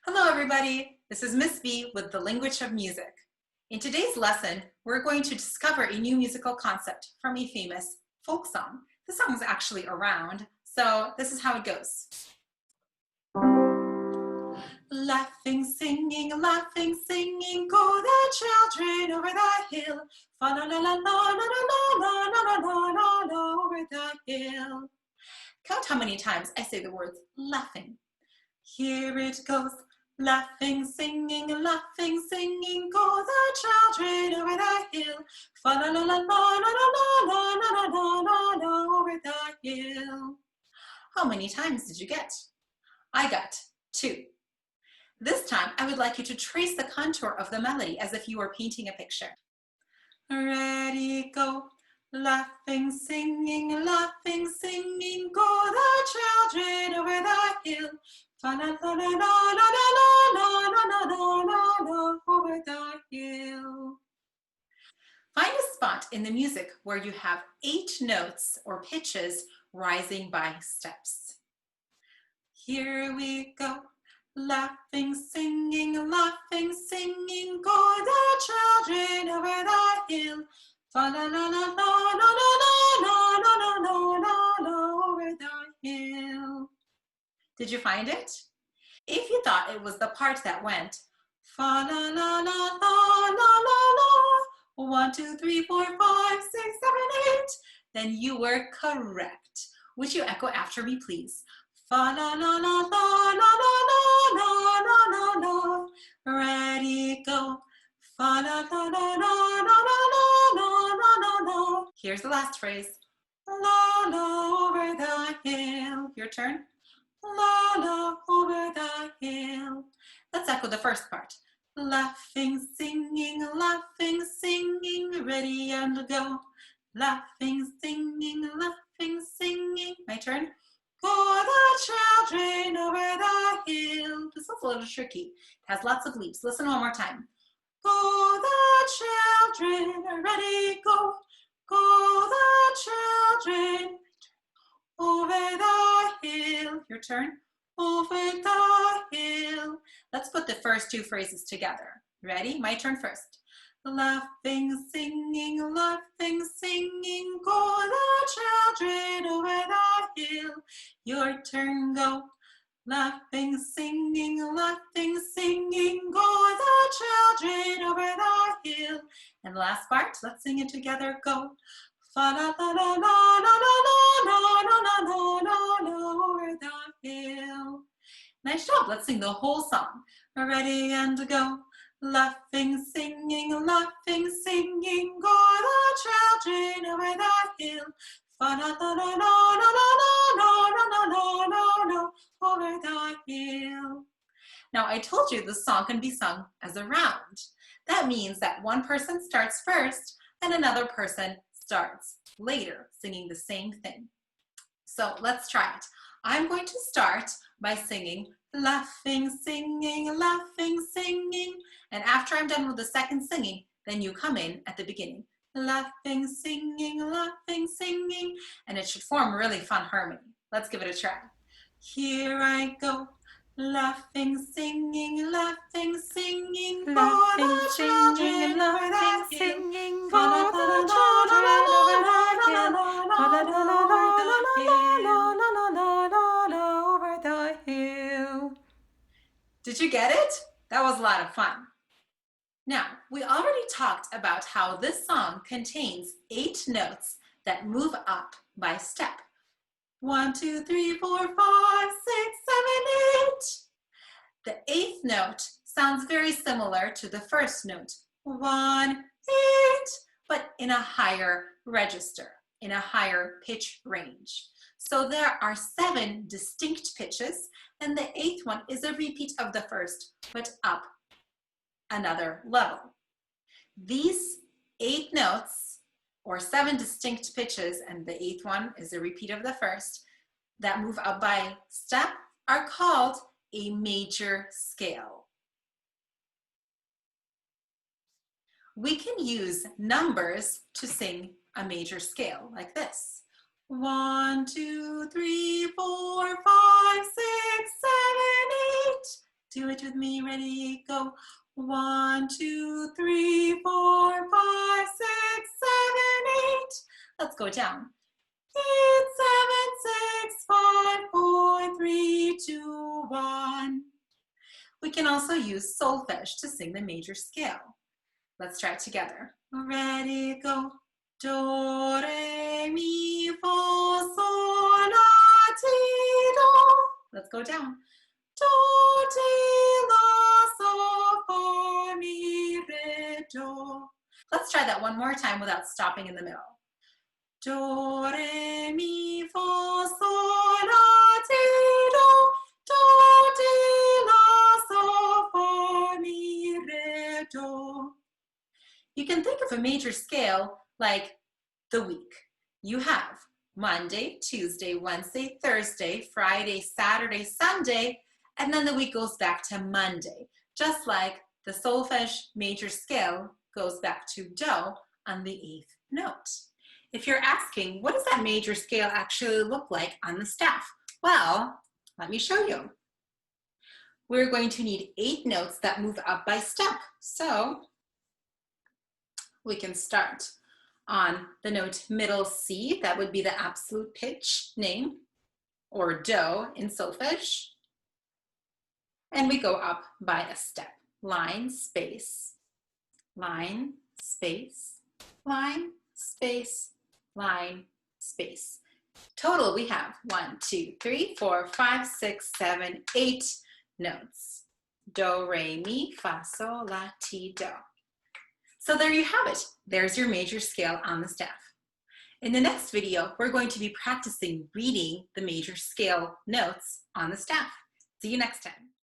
Hello everybody, this is Miss B with the Language of Music. In today's lesson, we're going to discover a new musical concept from a famous folk song. The song is actually around, so this is how it goes. Laughing, singing, go the children over the hill. Fa la la la la la la la la la la la over the hill. Count how many times I say the words laughing. Here it goes. Laughing, singing, go the children over the hill. Fa la la la la la la la la la la la over the hill. How many times did you get? I got 2. This time, I would like you to trace the contour of the melody as if you were painting a picture. Ready, go. Laughing, singing, go the children over the hill. Fa la la la la la la la la la la la over the hill. Find a spot in the music where you have 8 notes or pitches rising by steps. Here we go. Laughing, singing, go the children over the hill. Fa la la la la la la la la la la la over the hill. Did you find it? If you thought it was the part that went fa la la la la la la la 1, 2, 3, 4, 5, 6, 7, 8, then you were correct. Would you echo after me, please? Fa la la la la la la la la la la. Ready, go. Fa la la la la la la la la la. Here's the last phrase. La la over the hill. Your turn. La la over the hill. Let's echo the first part. Laughing, singing, ready and go. Laughing, singing. My turn. Go the children over the hill. This one's a little tricky. It has lots of leaps. Listen one more time. Go the children, ready, go. Go the children over the hill. Your turn. Over the hill. Let's put the first 2 phrases together. Ready? My turn first. Laughing, singing, go the children over the hill. Your turn, go. Laughing, singing, go the children over the hill. And the last part, let's sing it together, go. Fa la la la la la la la la la la la over the hill. Nice job. Let's sing the whole song. Ready and go. Laughing, singing, go the children over the hill. Fa la la la la la la la la la la la over the hill. Now I told you the song can be sung as a round. That means that one person starts first and another person starts later, singing the same thing. So let's try it. I'm going to start by singing laughing, singing, and after I'm done with the second singing, then you come in at the beginning. Laughing, singing, and it should form a really fun harmony. Let's give it a try. Here I go. Laughing, singing, laughing, for singing, the children over the hill. For the children over the hill. over the hill. Did you get it? That was a lot of fun. Now, we already talked about how this song contains 8 notes that move up by step. 1, 2, 3, 4, 5, 6, 7, 8. The 8th note sounds very similar to the first note, 1, 8, but in a higher register, in a higher pitch range. So there are 7 distinct pitches, and the 8th one is a repeat of the first, but up another level. These 8 notes, or 7 distinct pitches, and the 8th one is a repeat of the first, that move up by step, are called a major scale. We can use numbers to sing a major scale, like this. 1, 2, 3, 4, 5, 6, 7, 8. Do it with me, ready, go. 1, 2, 3, 4, 5, 6, 7, 8. Let's go down. 8, 7, 6, 5, 4, 3, 2, 1. We can also use solfege to sing the major scale. Let's try it together. Ready, go. Do, re, mi, fa, sol, la, ti, do. Let's go down. Do, ti, la, sol, fa, mi, re, do. Let's try that one more time without stopping in the middle. Do, re, mi, fa, sol, la, ti, do. Do, ti, la, sol, fa, mi, re, do. You can think of a major scale like the week. You have Monday, Tuesday, Wednesday, Thursday, Friday, Saturday, Sunday, and then the week goes back to Monday, just like the solfege major scale goes back to do on the 8th note. If you're asking, what does that major scale actually look like on the staff? Well, let me show you. We're going to need 8 notes that move up by step. So we can start on the note middle C. That would be the absolute pitch name, or do in solfege. And we go up by a step. Line, space, line, space, line, space, line, space. Total, we have 1, 2, 3, 4, 5, 6, 7, 8 notes. Do, re, mi, fa, sol, la, ti, do. So there you have it. There's your major scale on the staff. In the next video, we're going to be practicing reading the major scale notes on the staff. See you next time.